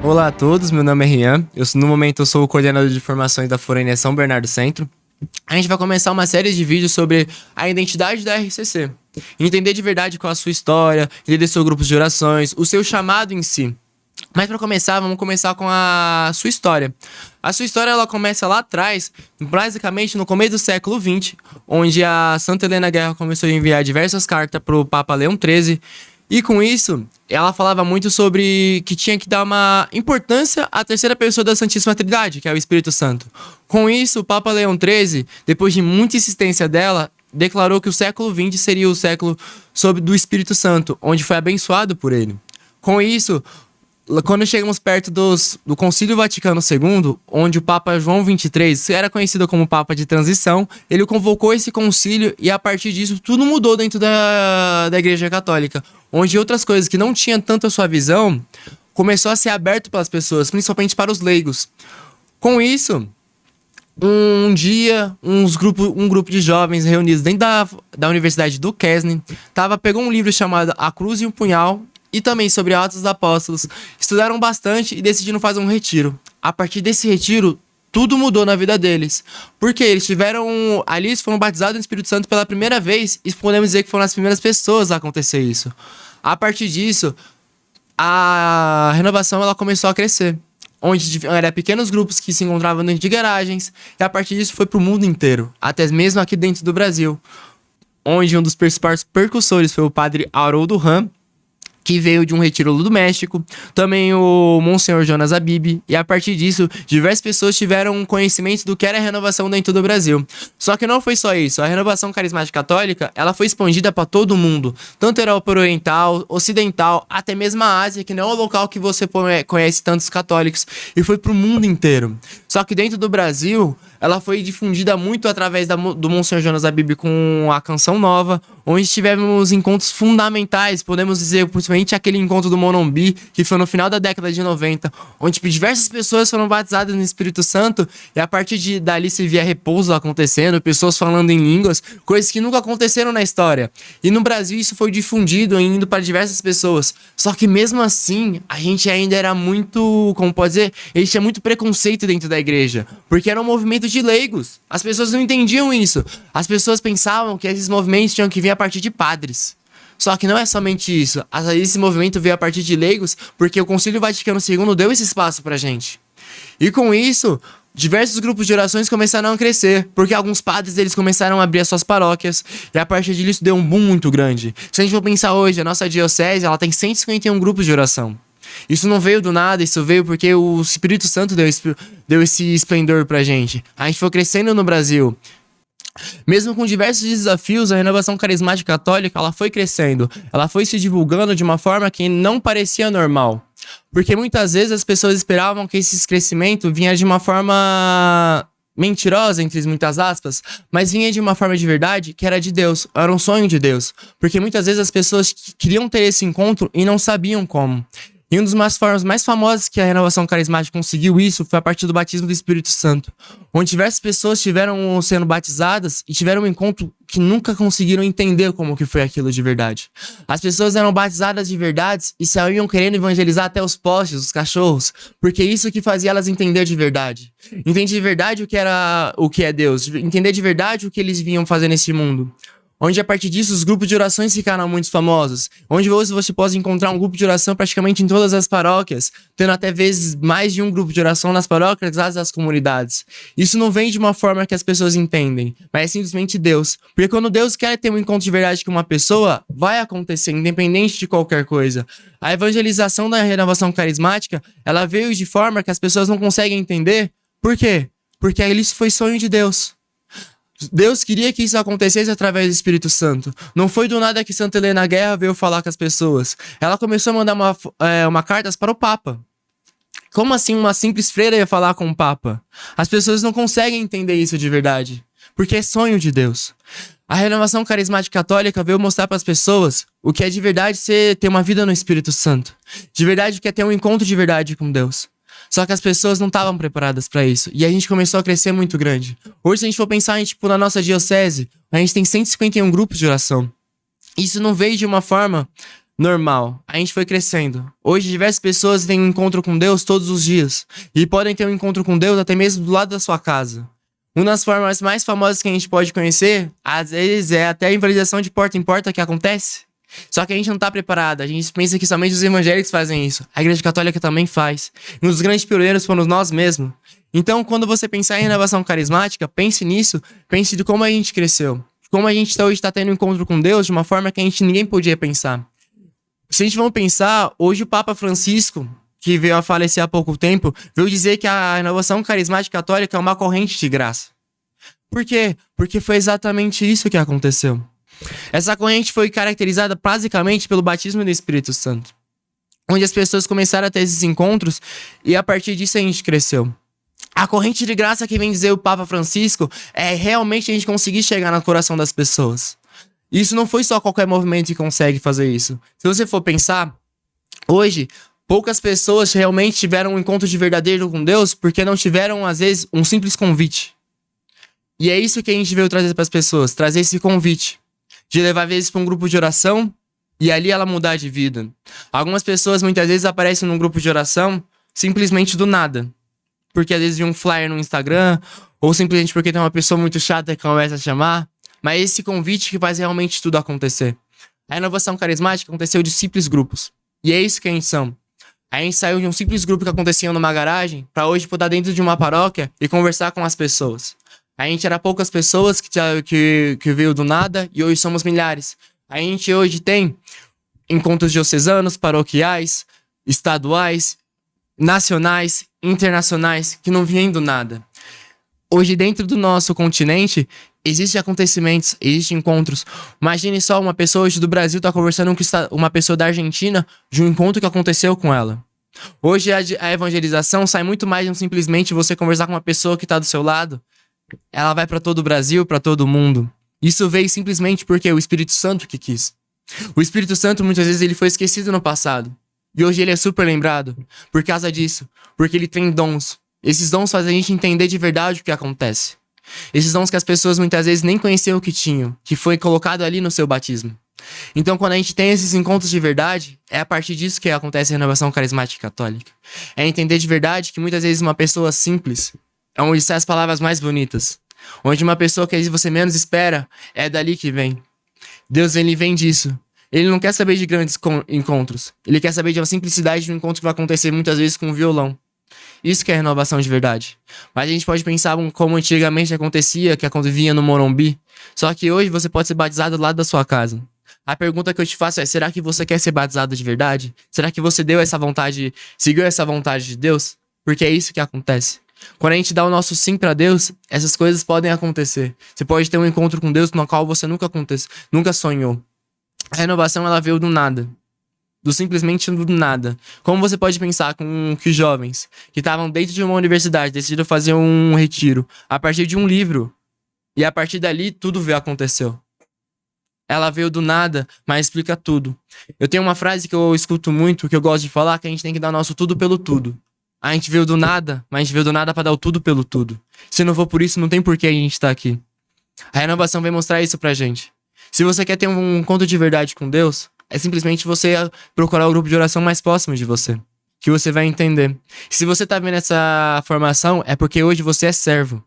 Olá a todos, meu nome é Rian. No momento eu sou o coordenador de formações da Forânia São Bernardo Centro. A gente vai começar uma série de vídeos sobre a identidade da RCC. Entender de verdade qual a sua história, entender seu grupo de orações, o seu chamado em si. Mas para começar, vamos começar com a sua história. A sua história ela começa lá atrás, basicamente no começo do século XX, onde a Santa Helena Guerra começou a enviar diversas cartas para o Papa Leão XIII. E com isso, ela falava muito sobre que tinha que dar uma importância à terceira pessoa da Santíssima Trindade, que é o Espírito Santo. Com isso, o Papa Leão XIII, depois de muita insistência dela, declarou que o século XX seria o século do Espírito Santo, onde foi abençoado por ele. Com isso, quando chegamos perto do Concílio Vaticano II, onde o Papa João XXIII era conhecido como Papa de Transição, ele convocou esse concílio e a partir disso tudo mudou dentro da Igreja Católica, onde outras coisas que não tinham tanto a sua visão começou a ser aberto pelas pessoas, principalmente para os leigos. Com isso, um dia, um grupo de jovens reunidos dentro da Universidade do Kesne pegou um livro chamado A Cruz e um Punhal, e também sobre Atos dos Apóstolos, estudaram bastante e decidiram fazer um retiro. A partir desse retiro, tudo mudou na vida deles. Porque eles foram batizados no Espírito Santo pela primeira vez e podemos dizer que foram as primeiras pessoas a acontecer isso. A partir disso, a renovação ela começou a crescer. Onde eram pequenos grupos que se encontravam dentro de garagens e a partir disso foi para o mundo inteiro, até mesmo aqui dentro do Brasil. Onde um dos principais percussores foi o padre Haroldo Ram, que veio de um retiro do México, também o Monsenhor Jonas Abib, e a partir disso, diversas pessoas tiveram conhecimento do que era a renovação dentro do Brasil. Só que não foi só isso, a renovação carismática católica, ela foi expandida para todo mundo, tanto Europa Oriental, Ocidental, até mesmo a Ásia, que não é o local que você conhece tantos católicos, e foi para o mundo inteiro. Só que dentro do Brasil, ela foi difundida muito através do Monsenhor Jonas Abib com a Canção Nova, onde tivemos encontros fundamentais, podemos dizer, principalmente aquele encontro do Morumbi, que foi no final da década de 90, onde diversas pessoas foram batizadas no Espírito Santo, e a partir dali se via repouso acontecendo, pessoas falando em línguas, coisas que nunca aconteceram na história. E no Brasil isso foi difundido, indo para diversas pessoas. Só que mesmo assim, a gente ainda era muito, como pode dizer, a gente tinha muito preconceito dentro da igreja, porque era um movimento de leigos. As pessoas não entendiam isso. As pessoas pensavam que esses movimentos tinham que vir a partir de padres. Só que não é somente isso. Esse movimento veio a partir de leigos porque o Concílio Vaticano II deu esse espaço pra gente. E com isso, diversos grupos de orações começaram a crescer, porque alguns padres eles começaram a abrir as suas paróquias, e a partir disso deu um boom muito grande. Se a gente for pensar hoje, a nossa diocese ela tem 151 grupos de oração. Isso não veio do nada, isso veio porque o Espírito Santo deu esse esplendor pra gente. A gente foi crescendo no Brasil. Mesmo com diversos desafios, a renovação carismática católica ela foi crescendo. Ela foi se divulgando de uma forma que não parecia normal. Porque muitas vezes as pessoas esperavam que esse crescimento vinha de uma forma mentirosa, entre muitas aspas, mas vinha de uma forma de verdade que era de Deus, era um sonho de Deus. Porque muitas vezes as pessoas queriam ter esse encontro e não sabiam como. E uma das formas mais famosas que a renovação carismática conseguiu isso foi a partir do batismo do Espírito Santo, onde diversas pessoas estiveram sendo batizadas e tiveram um encontro que nunca conseguiram entender como que foi aquilo de verdade. As pessoas eram batizadas de verdade e saíam querendo evangelizar até os postes, os cachorros, porque isso que fazia elas entender de verdade. Entender de verdade o que é Deus, entender de verdade o que eles vinham fazer nesse mundo. Onde a partir disso os grupos de orações ficaram muito famosos. Onde hoje você pode encontrar um grupo de oração praticamente em todas as paróquias, tendo até vezes mais de um grupo de oração nas paróquias das comunidades. Isso não vem de uma forma que as pessoas entendem, mas é simplesmente Deus. Porque quando Deus quer ter um encontro de verdade com uma pessoa, vai acontecer, independente de qualquer coisa. A evangelização da renovação carismática, ela veio de forma que as pessoas não conseguem entender. Por quê? Porque isso foi sonho de Deus. Deus queria que isso acontecesse através do Espírito Santo. Não foi do nada que Santa Helena Guerra veio falar com as pessoas. Ela começou a mandar uma cartas para o Papa. Como assim uma simples freira ia falar com o Papa? As pessoas não conseguem entender isso de verdade, porque é sonho de Deus. A renovação carismática católica veio mostrar para as pessoas o que é de verdade ter uma vida no Espírito Santo. De verdade o que é ter um encontro de verdade com Deus. Só que as pessoas não estavam preparadas para isso. E a gente começou a crescer muito grande. Hoje, se a gente for pensar na nossa diocese, a gente tem 151 grupos de oração. Isso não veio de uma forma normal. A gente foi crescendo. Hoje, diversas pessoas têm um encontro com Deus todos os dias. E podem ter um encontro com Deus até mesmo do lado da sua casa. Uma das formas mais famosas que a gente pode conhecer, às vezes, é até a evangelização de porta em porta que acontece. Só que a gente não tá preparado. A gente pensa que somente os evangélicos fazem isso. A Igreja Católica também faz. Um dos grandes pioneiros fomos nós mesmos. Então, quando você pensar em renovação carismática, pense nisso. Pense de como a gente cresceu. Como a gente hoje está tendo um encontro com Deus de uma forma que ninguém podia pensar. Se a gente for pensar, hoje o Papa Francisco, que veio a falecer há pouco tempo, veio dizer que a renovação carismática católica é uma corrente de graça. Por quê? Porque foi exatamente isso que aconteceu. Essa corrente foi caracterizada basicamente pelo batismo do Espírito Santo, onde as pessoas começaram a ter esses encontros e a partir disso a gente cresceu. A corrente de graça que vem dizer o Papa Francisco é realmente a gente conseguir chegar no coração das pessoas. Isso não foi só qualquer movimento que consegue fazer isso. Se você for pensar, hoje, poucas pessoas realmente tiveram um encontro de verdadeiro com Deus porque não tiveram, às vezes, um simples convite. E é isso que a gente veio trazer para as pessoas, trazer esse convite. De levar, às vezes, para um grupo de oração e ali ela mudar de vida. Algumas pessoas, muitas vezes, aparecem num grupo de oração simplesmente do nada. Porque, às vezes, viu um flyer no Instagram ou simplesmente porque tem uma pessoa muito chata que começa a chamar. Mas é esse convite que faz realmente tudo acontecer. A renovação carismática aconteceu de simples grupos. E é isso que a gente são. A gente saiu de um simples grupo que acontecia numa garagem para hoje poder dentro de uma paróquia e conversar com as pessoas. A gente era poucas pessoas que veio do nada e hoje somos milhares. A gente hoje tem encontros diocesanos, paroquiais, estaduais, nacionais, internacionais, que não vêm do nada. Hoje dentro do nosso continente existem acontecimentos, existem encontros. Imagine só uma pessoa hoje do Brasil tá conversando com uma pessoa da Argentina de um encontro que aconteceu com ela. Hoje a evangelização sai muito mais de um simplesmente você conversar com uma pessoa que tá do seu lado. Ela vai para todo o Brasil, para todo o mundo. Isso veio simplesmente porque o Espírito Santo que quis. O Espírito Santo muitas vezes ele foi esquecido no passado. E hoje ele é super lembrado por causa disso. Porque ele tem dons. Esses dons fazem a gente entender de verdade o que acontece. Esses dons que as pessoas muitas vezes nem conheciam o que tinham, que foi colocado ali no seu batismo. Então, quando a gente tem esses encontros de verdade, é a partir disso que acontece a renovação carismática católica. É entender de verdade que muitas vezes uma pessoa simples é onde sai as palavras mais bonitas. Onde uma pessoa que você menos espera, é dali que vem. Deus, ele vem disso. Ele não quer saber de grandes encontros. Ele quer saber de uma simplicidade de um encontro que vai acontecer muitas vezes com um violão. Isso que é renovação de verdade. Mas a gente pode pensar como antigamente acontecia, que vinha no Morumbi. Só que hoje você pode ser batizado do lado da sua casa. A pergunta que eu te faço é, será que você quer ser batizado de verdade? Será que você deu essa vontade, seguiu essa vontade de Deus? Porque é isso que acontece. Quando a gente dá o nosso sim pra Deus, essas coisas podem acontecer. Você pode ter um encontro com Deus no qual você nunca sonhou. A renovação, ela veio do nada. Simplesmente do nada. Como você pode pensar com que jovens que estavam dentro de uma universidade decidiram fazer um retiro a partir de um livro e a partir dali tudo aconteceu. Ela veio do nada, mas explica tudo. Eu tenho uma frase que eu escuto muito, que eu gosto de falar, que a gente tem que dar nosso tudo pelo tudo. A gente veio do nada, mas a gente veio do nada pra dar o tudo pelo tudo. Se não for por isso, não tem por que a gente tá aqui. A renovação vem mostrar isso pra gente. Se você quer ter um encontro de verdade com Deus, é simplesmente você procurar o grupo de oração mais próximo de você, que você vai entender. Se você tá vendo essa formação, é porque hoje você é servo.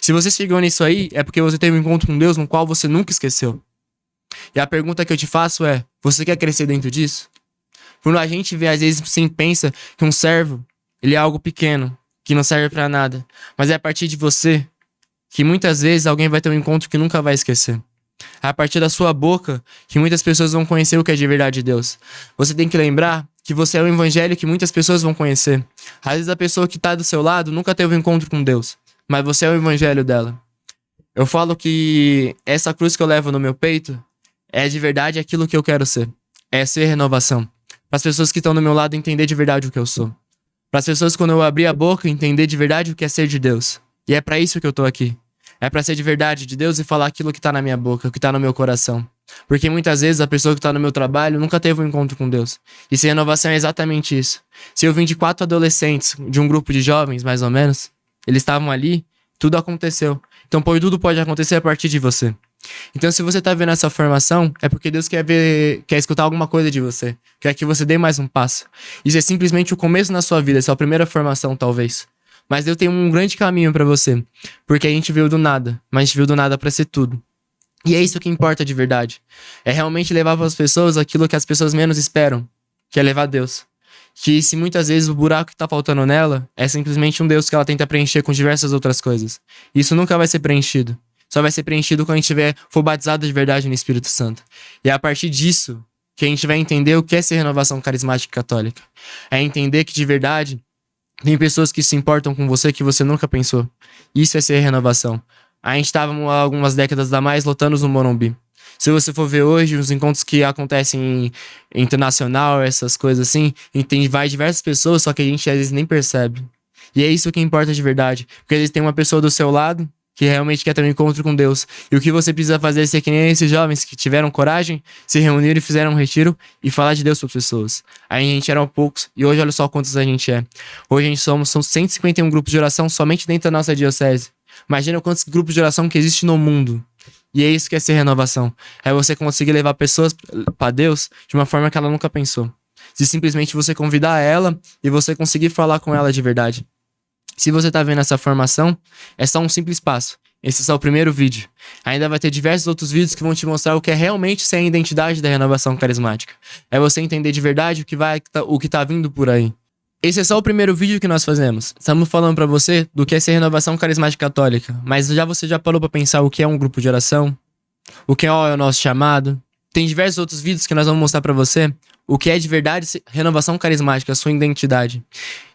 Se você chegou nisso aí, é porque você teve um encontro com Deus no qual você nunca esqueceu. E a pergunta que eu te faço é, você quer crescer dentro disso? Quando a gente vê, às vezes, sim, pensa que um servo, ele é algo pequeno, que não serve pra nada. Mas é a partir de você que muitas vezes alguém vai ter um encontro que nunca vai esquecer. É a partir da sua boca que muitas pessoas vão conhecer o que é de verdade de Deus. Você tem que lembrar que você é o evangelho que muitas pessoas vão conhecer. Às vezes a pessoa que tá do seu lado nunca teve um encontro com Deus, mas você é o evangelho dela. Eu falo que essa cruz que eu levo no meu peito é de verdade aquilo que eu quero ser. É ser renovação. Para as pessoas que estão do meu lado entender de verdade o que eu sou. Para as pessoas, quando eu abrir a boca, entender de verdade o que é ser de Deus. E é para isso que eu tô aqui. É para ser de verdade de Deus e falar aquilo que tá na minha boca, o que tá no meu coração. Porque muitas vezes a pessoa que tá no meu trabalho nunca teve um encontro com Deus. E se renovação é exatamente isso. Se eu vim de 4 adolescentes, de um grupo de jovens, mais ou menos, eles estavam ali, tudo aconteceu. Então, tudo pode acontecer a partir de você. Então, se você tá vendo essa formação, é porque Deus quer escutar alguma coisa de você. Quer que você dê mais um passo. Isso é simplesmente o começo na sua vida, essa é a primeira formação, talvez. Mas Deus tem um grande caminho pra você. Porque a gente veio do nada, mas a gente veio do nada pra ser tudo. E é isso que importa de verdade. É realmente levar para as pessoas aquilo que as pessoas menos esperam, que é levar Deus. Que se muitas vezes o buraco que tá faltando nela é simplesmente um Deus que ela tenta preencher com diversas outras coisas. Isso nunca vai ser preenchido. Só vai ser preenchido quando a gente for batizado de verdade no Espírito Santo. E é a partir disso que a gente vai entender o que é ser renovação carismática católica. É entender que de verdade tem pessoas que se importam com você que você nunca pensou. Isso é ser renovação. A gente estava há algumas décadas a mais lotando no Morumbi. Se você for ver hoje os encontros que acontecem em internacional, essas coisas assim, vai diversas pessoas, só que a gente às vezes nem percebe. E é isso que importa de verdade. Porque às vezes tem uma pessoa do seu lado que realmente quer ter um encontro com Deus. E o que você precisa fazer é ser que nem esses jovens que tiveram coragem, se reuniram e fizeram um retiro e falar de Deus para as pessoas. Aí a gente era poucos e hoje olha só quantos a gente é. Hoje a gente são 151 grupos de oração somente dentro da nossa diocese. Imagina quantos grupos de oração que existem no mundo. E é isso que é ser renovação. É você conseguir levar pessoas para Deus de uma forma que ela nunca pensou. Se simplesmente você convidar ela e você conseguir falar com ela de verdade. Se você tá vendo essa formação, é só um simples passo. Esse é só o primeiro vídeo. Ainda vai ter diversos outros vídeos que vão te mostrar o que é realmente ser a identidade da renovação carismática. É você entender de verdade o que tá vindo por aí. Esse é só o primeiro vídeo que nós fazemos. Estamos falando pra você do que é ser renovação carismática católica. Mas você já parou pra pensar o que é um grupo de oração? O que é o nosso chamado? Tem diversos outros vídeos que nós vamos mostrar pra você o que é de verdade renovação carismática, a sua identidade.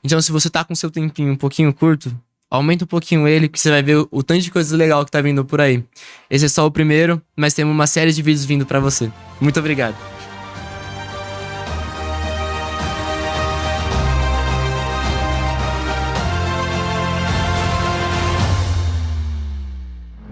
Então, se você tá com seu tempinho um pouquinho curto, aumenta um pouquinho ele, que você vai ver o tanto de coisa legal que tá vindo por aí. Esse é só o primeiro, mas temos uma série de vídeos vindo pra você. Muito obrigado.